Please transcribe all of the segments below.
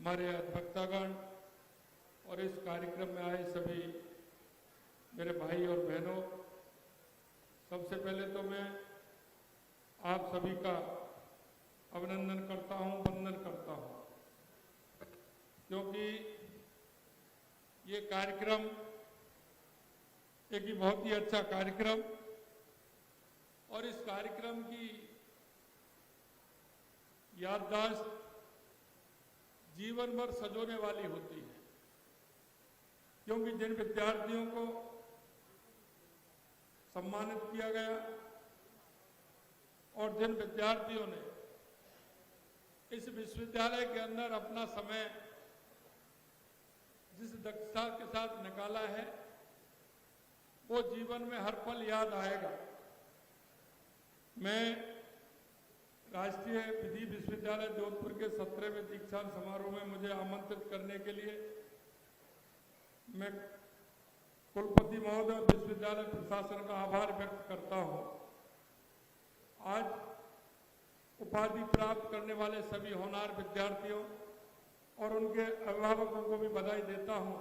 हमारे अधिवक्तागण और इस कार्यक्रम में आए सभी मेरे भाई और बहनों, सबसे पहले तो मैं आप सभी का अभिनंदन करता हूं, वंदन करता हूं, क्योंकि ये कार्यक्रम एक बहुत ही अच्छा कार्यक्रम और इस कार्यक्रम की याददाश्त जीवन भर सजोने वाली होती है, क्योंकि जिन विद्यार्थियों को सम्मानित किया गया और जिन विद्यार्थियों ने इस विश्वविद्यालय के अंदर अपना समय जिस दक्षता के साथ निकाला है, वो जीवन में हर पल याद आएगा। मैं राष्ट्रीय विधि विश्वविद्यालय जोधपुर के 17वें दीक्षांत समारोह में मुझे आमंत्रित करने के लिए मैं कुलपति महोदय और विश्वविद्यालय प्रशासन का आभार व्यक्त करता हूं। आज उपाधि प्राप्त करने वाले सभी होनहार विद्यार्थियों और उनके अभिभावकों को भी बधाई देता हूं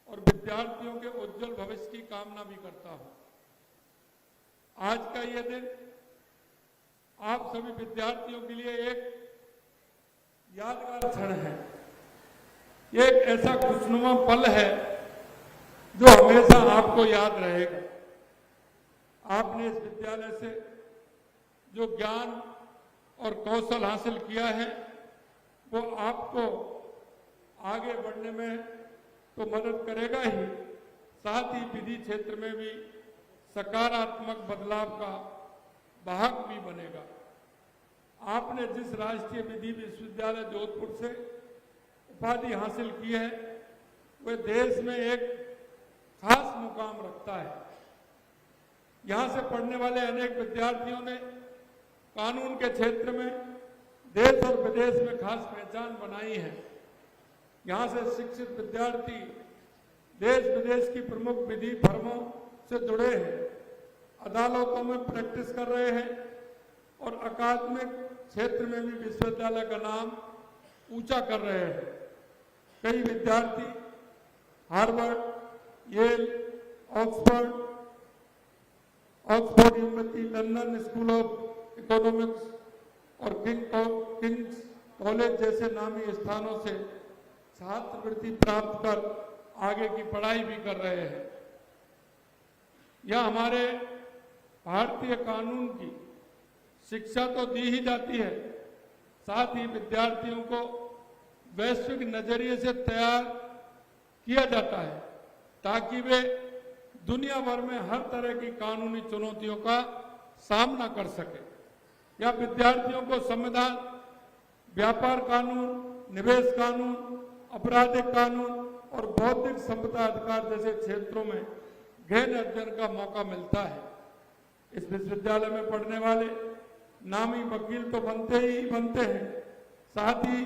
और विद्यार्थियों के उज्जवल भविष्य की कामना भी करता हूं। आज का ये दिन आप सभी विद्यार्थियों के लिए एक यादगार क्षण है, एक ऐसा खुशनुमा पल है जो हमेशा आपको याद रहेगा। आपने इस विद्यालय से जो ज्ञान और कौशल हासिल किया है, वो आपको आगे बढ़ने में तो मदद करेगा ही, साथ ही विधि क्षेत्र में भी सकारात्मक बदलाव का वाहक भी बनेगा। आपने जिस राष्ट्रीय विधि विश्वविद्यालय जोधपुर से उपाधि हासिल की है, वह देश में एक खास मुकाम रखता है। यहां से पढ़ने वाले अनेक विद्यार्थियों ने कानून के क्षेत्र में देश और विदेश में खास पहचान बनाई है। यहां से शिक्षित विद्यार्थी देश विदेश की प्रमुख विधि फर्मों से जुड़े हैं, अदालतों में प्रैक्टिस कर रहे हैं और अकादमिक क्षेत्र में भी विश्वविद्यालय का नाम ऊंचा कर रहे हैं। कई विद्यार्थी Harvard, Yale, Oxford University, London School of Economics और किंग्स कॉलेज जैसे नामी स्थानों से छात्रवृत्ति प्राप्त कर आगे की पढ़ाई भी कर रहे हैं। यह हमारे भारतीय कानून की शिक्षा तो दी ही जाती है, साथ ही विद्यार्थियों को वैश्विक नजरिए से तैयार किया जाता है ताकि वे दुनिया भर में हर तरह की कानूनी चुनौतियों का सामना कर सके। यह विद्यार्थियों को संविधान, व्यापार कानून, निवेश कानून, आपराधिक कानून और बौद्धिक संपदा अधिकार जैसे क्षेत्रों में गहन अध्ययन का मौका मिलता है। इस विश्वविद्यालय में पढ़ने वाले नामी वकील तो बनते हैं, साथ ही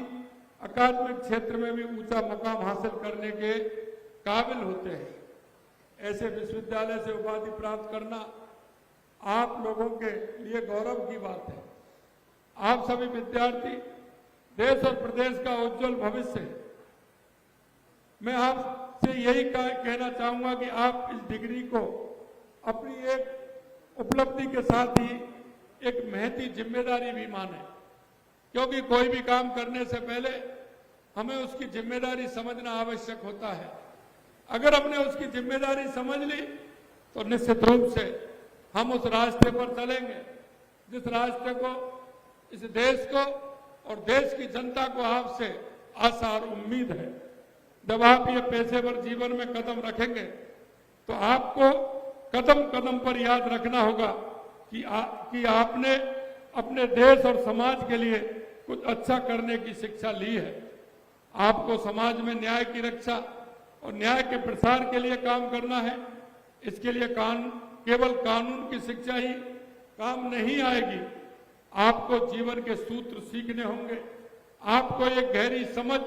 अकादमिक क्षेत्र में भी ऊंचा मुकाम हासिल करने के काबिल होते हैं। ऐसे विश्वविद्यालय से उपाधि प्राप्त करना आप लोगों के लिए गौरव की बात है। आप सभी विद्यार्थी देश और प्रदेश का उज्जवल भविष्य है। मैं आपसे यही कहना चाहूंगा कि आप इस डिग्री को अपनी एक उपलब्धि के साथ ही एक महती जिम्मेदारी भी माने, क्योंकि कोई भी काम करने से पहले हमें उसकी जिम्मेदारी समझना आवश्यक होता है। अगर हमने उसकी जिम्मेदारी समझ ली तो निश्चित रूप से हम उस रास्ते पर चलेंगे जिस रास्ते को इस देश को और देश की जनता को आपसे आशा और उम्मीद है। जब आप ये पेशेवर जीवन में कदम रखेंगे तो आपको कदम कदम पर याद रखना होगा कि आपने अपने देश और समाज के लिए कुछ अच्छा करने की शिक्षा ली है। आपको समाज में न्याय की रक्षा और न्याय के प्रसार के लिए काम करना है। इसके लिए केवल कानून की शिक्षा ही काम नहीं आएगी, आपको जीवन के सूत्र सीखने होंगे। आपको एक गहरी समझ,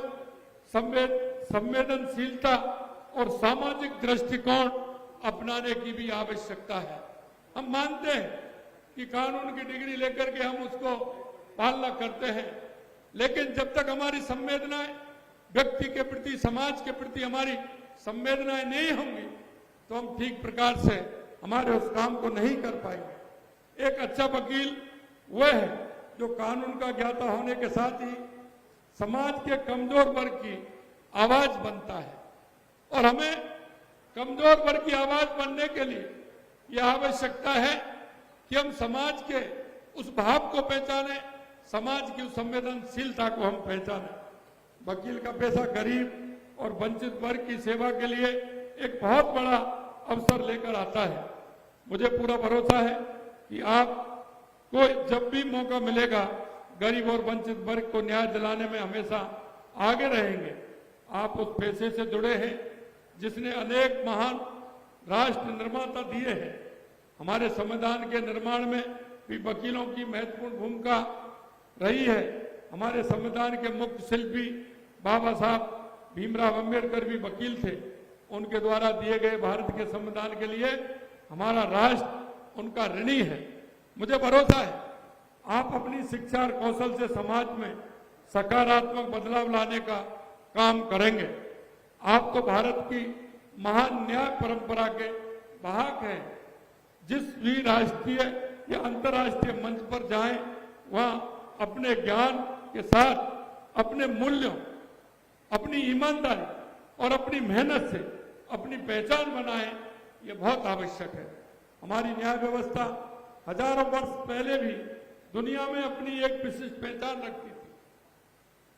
संवेदनशीलता और सामाजिक दृष्टिकोण अपनाने की भी आवश्यकता है। हम मानते हैं कि कानून की डिग्री लेकर के हम उसको पालना करते हैं, लेकिन जब तक हमारी संवेदनाएं व्यक्ति के प्रति, समाज के प्रति हमारी संवेदनाएं नहीं होंगी तो हम ठीक प्रकार से हमारे उस काम को नहीं कर पाएंगे। एक अच्छा वकील वह है जो कानून का ज्ञाता होने के साथ ही समाज के कमजोर वर्ग की आवाज बनता है। और हमें कमजोर वर्ग की आवाज बनने के लिए यह आवश्यकता है कि हम समाज के उस भाव को पहचानें, समाज की उस संवेदनशीलता को हम पहचानें। वकील का पेशा गरीब और वंचित वर्ग की सेवा के लिए एक बहुत बड़ा अवसर लेकर आता है। मुझे पूरा भरोसा है कि आपको जब भी मौका मिलेगा गरीब और वंचित वर्ग को न्याय दिलाने में हमेशा आगे रहेंगे। आप उस पेशे से जुड़े हैं जिसने अनेक महान राष्ट्र निर्माता दिए हैं। हमारे संविधान के निर्माण में भी वकीलों की महत्वपूर्ण भूमिका रही है। हमारे संविधान के मुख्य शिल्पी बाबा साहब भीमराव अंबेडकर भी वकील थे। उनके द्वारा दिए गए भारत के संविधान के लिए हमारा राष्ट्र उनका ऋणी है। मुझे भरोसा है आप अपनी शिक्षा और कौशल से समाज में सकारात्मक बदलाव लाने का काम करेंगे। आप तो भारत की महान न्याय परंपरा के वाहक हैं। जिस भी राष्ट्रीय या अंतर्राष्ट्रीय मंच पर जाएं वहां अपने ज्ञान के साथ अपने मूल्यों, अपनी ईमानदारी और अपनी मेहनत से अपनी पहचान बनाएं, ये बहुत आवश्यक है। हमारी न्याय व्यवस्था हजारों वर्ष पहले भी दुनिया में अपनी एक विशिष्ट पहचान रखती थी।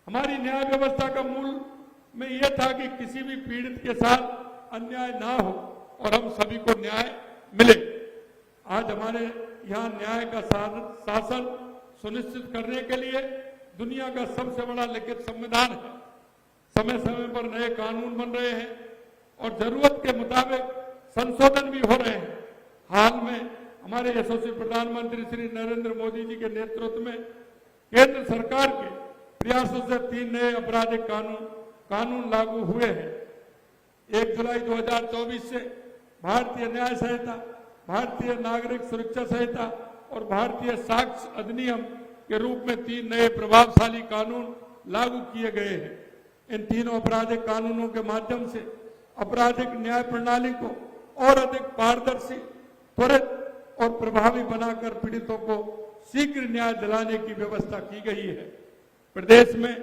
हमारी न्याय व्यवस्था का मूल में यह था कि किसी भी पीड़ित के साथ अन्याय ना हो और हम सभी को न्याय मिले। आज हमारे यहाँ न्याय का शासन सुनिश्चित करने के लिए दुनिया का सबसे बड़ा लिखित संविधान है। समय समय पर नए कानून बन रहे हैं और जरूरत के मुताबिक संशोधन भी हो रहे हैं। हाल में हमारे यशस्वी प्रधानमंत्री श्री नरेंद्र मोदी जी के नेतृत्व में केंद्र सरकार के प्रयासों से 3 नए आपराधिक कानून लागू हुए हैं। 1 जुलाई 2024 से भारतीय न्याय संहिता, भारतीय नागरिक सुरक्षा संहिता और भारतीय साक्ष्य अधिनियम के रूप में 3 नए प्रभावशाली कानून लागू किए गए हैं। इन तीनों आपराधिक कानूनों के माध्यम से आपराधिक न्याय प्रणाली को और अधिक पारदर्शी, त्वरित और प्रभावी बनाकर पीड़ितों को शीघ्र न्याय दिलाने की व्यवस्था की गई है। प्रदेश में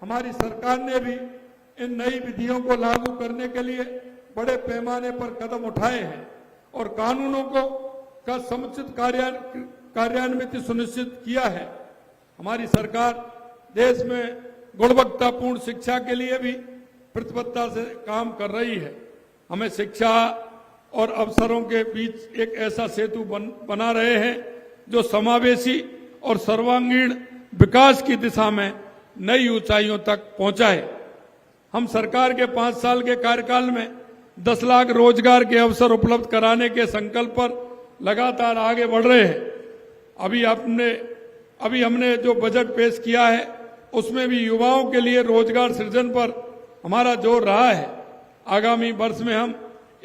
हमारी सरकार ने भी इन नई विधियों को लागू करने के लिए बड़े पैमाने पर कदम उठाए हैं और कानूनों का समुचित कार्यान्वित सुनिश्चित किया है। हमारी सरकार देश में गुणवत्तापूर्ण शिक्षा के लिए भी प्रतिबद्धता से काम कर रही है। हमें शिक्षा और अवसरों के बीच एक ऐसा सेतु बना रहे हैं जो समावेशी और सर्वांगीण विकास की दिशा में नई ऊंचाइयों तक पहुंचाए। हम सरकार के 5 साल के कार्यकाल में 10 लाख रोजगार के अवसर उपलब्ध कराने के संकल्प पर लगातार आगे बढ़ रहे हैं। अभी हमने जो बजट पेश किया है उसमें भी युवाओं के लिए रोजगार सृजन पर हमारा जोर रहा है। आगामी वर्ष में हम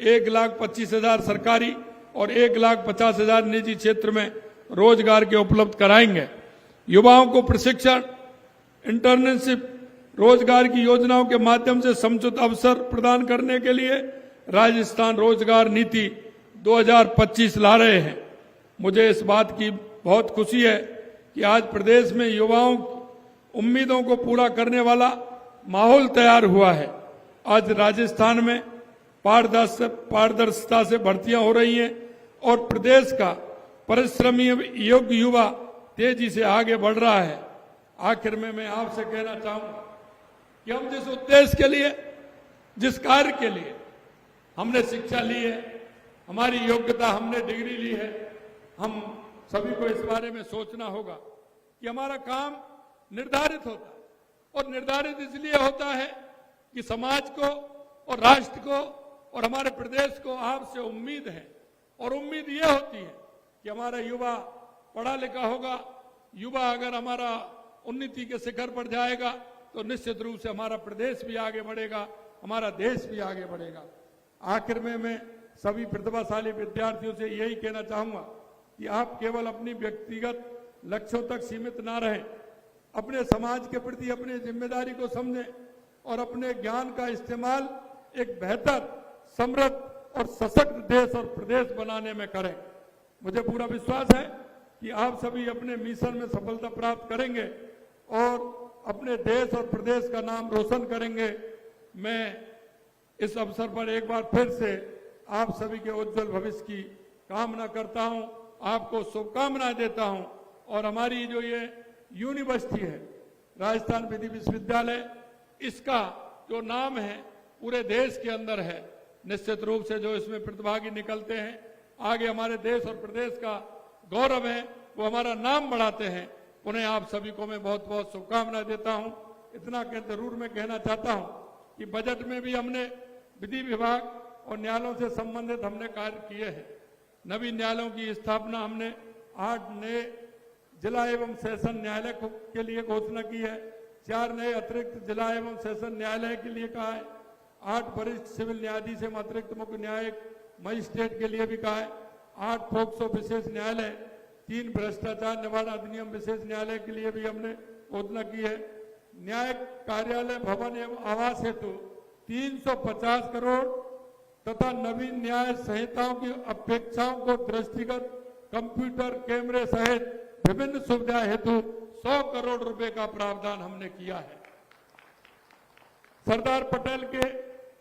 1,25,000 सरकारी और 1,50,000 निजी क्षेत्र में रोजगार के उपलब्ध कराएंगे। युवाओं को प्रशिक्षण, इंटर्नशिप, रोजगार की योजनाओं के माध्यम से समुचित अवसर प्रदान करने के लिए राजस्थान रोजगार नीति 2025 ला रहे हैं। मुझे इस बात की बहुत खुशी है कि आज प्रदेश में युवाओं की उम्मीदों को पूरा करने वाला माहौल तैयार हुआ है। आज राजस्थान में पारदर्शिता से भर्तियां हो रही हैं और प्रदेश का परिश्रमी योग्य युवा तेजी से आगे बढ़ रहा है। आखिर में मैं आपसे कहना चाहूंगा कि हम जिस उद्देश्य के लिए, जिस कार्य के लिए हमने शिक्षा ली है, हमारी योग्यता, हमने डिग्री ली है, हम सभी को इस बारे में सोचना होगा कि हमारा काम निर्धारित होता है और निर्धारित इसलिए होता है कि समाज को और राष्ट्र को और हमारे प्रदेश को आपसे उम्मीद है। और उम्मीद यह होती है कि हमारा युवा पढ़ा लिखा होगा। युवा अगर हमारा उन्नति के शिखर पर जाएगा तो निश्चित रूप से हमारा प्रदेश भी आगे बढ़ेगा, हमारा देश भी आगे बढ़ेगा। आखिर में मैं सभी प्रतिभाशाली विद्यार्थियों से यही कहना चाहूंगा कि आप केवल अपनी व्यक्तिगत लक्ष्यों तक सीमित ना रहें, अपने समाज के प्रति अपनी जिम्मेदारी को समझें और अपने ज्ञान का इस्तेमाल एक बेहतर, समृद्ध और सशक्त देश और प्रदेश बनाने में करें। मुझे पूरा विश्वास है कि आप सभी अपने मिशन में सफलता प्राप्त करेंगे और अपने देश और प्रदेश का नाम रोशन करेंगे। मैं इस अवसर पर एक बार फिर से आप सभी के उज्जवल भविष्य की कामना करता हूं, आपको शुभकामनाएं देता हूं। और हमारी जो ये यूनिवर्सिटी है, राजस्थान विधि विश्वविद्यालय, इसका जो नाम है पूरे देश के अंदर है। निश्चित रूप से जो इसमें प्रतिभागी निकलते हैं, आगे हमारे देश और प्रदेश का गौरव है, वो हमारा नाम बढ़ाते हैं। उन्हें आप सभी को मैं बहुत बहुत शुभकामनाएं देता हूं। इतना जरूर मैं कहना चाहता हूं कि बजट में भी हमने विधि विभाग और न्यायालयों से संबंधित हमने कार्य किए हैं। नवीन न्यायालयों की स्थापना हमने 8 नए जिला एवं सेशन न्यायालय के लिए घोषणा की है, 4 नए अतिरिक्त जिला एवं सेशन न्यायालय के लिए कहा है, 8 वरिष्ठ सिविल न्यायाधीश एवं अतिरिक्त मुख्य न्यायिक मजिस्ट्रेट के लिए भी कहा है, 8 पोक्सो विशेष न्यायालय, 3 भ्रष्टाचार निवारण अधिनियम विशेष न्यायालय के लिए भी हमने घोषणा की है। न्यायिक कार्यालय भवन एवं आवास हेतु 350 करोड़ तथा नवीन न्याय संहिताओं की अपेक्षाओं को दृष्टिगत कंप्यूटर, कैमरे सहित विभिन्न सुविधा हेतु 100 करोड़ रुपए का प्रावधान हमने किया है। सरदार पटेल के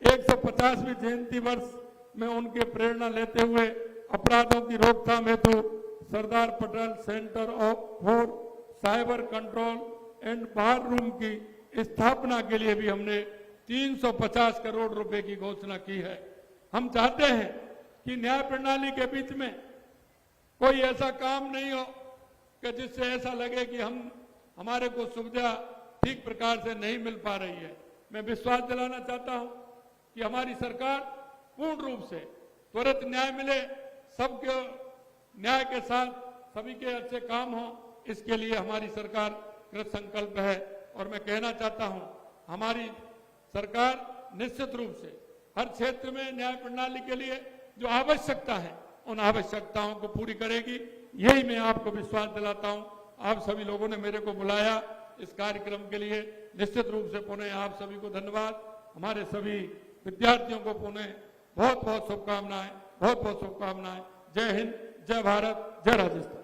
150वीं जयंती वर्ष में उनके प्रेरणा लेते हुए अपराधों की रोकथाम हेतु Sardar Patel centre for cyber control and war room की स्थापना के लिए भी हमने 350 करोड़ रुपए की घोषणा की है। हम चाहते हैं कि न्याय प्रणाली के बीच में कोई ऐसा काम नहीं हो कि जिससे ऐसा लगे कि हमारे को सुविधा ठीक प्रकार से नहीं मिल पा रही है। मैं विश्वास दिलाना चाहता हूं कि हमारी सरकार पूर्ण रूप से त्वरित न्याय मिले, सबके न्याय के साथ सभी के अच्छे काम हो, इसके लिए हमारी सरकार कृत संकल्प है। और मैं कहना चाहता हूं, हमारी सरकार निश्चित रूप से हर क्षेत्र में न्याय प्रणाली के लिए जो आवश्यकता है, उन आवश्यकताओं को पूरी करेगी। यही मैं आपको विश्वास दिलाता हूं। आप सभी लोगों ने मेरे को बुलाया इस कार्यक्रम के लिए, निश्चित रूप से पुनः आप सभी को धन्यवाद। हमारे सभी विद्यार्थियों को पुनः बहुत बहुत शुभकामनाएं, बहुत बहुत शुभकामनाएं। जय हिंद, जय भारत, जय राजस्थान।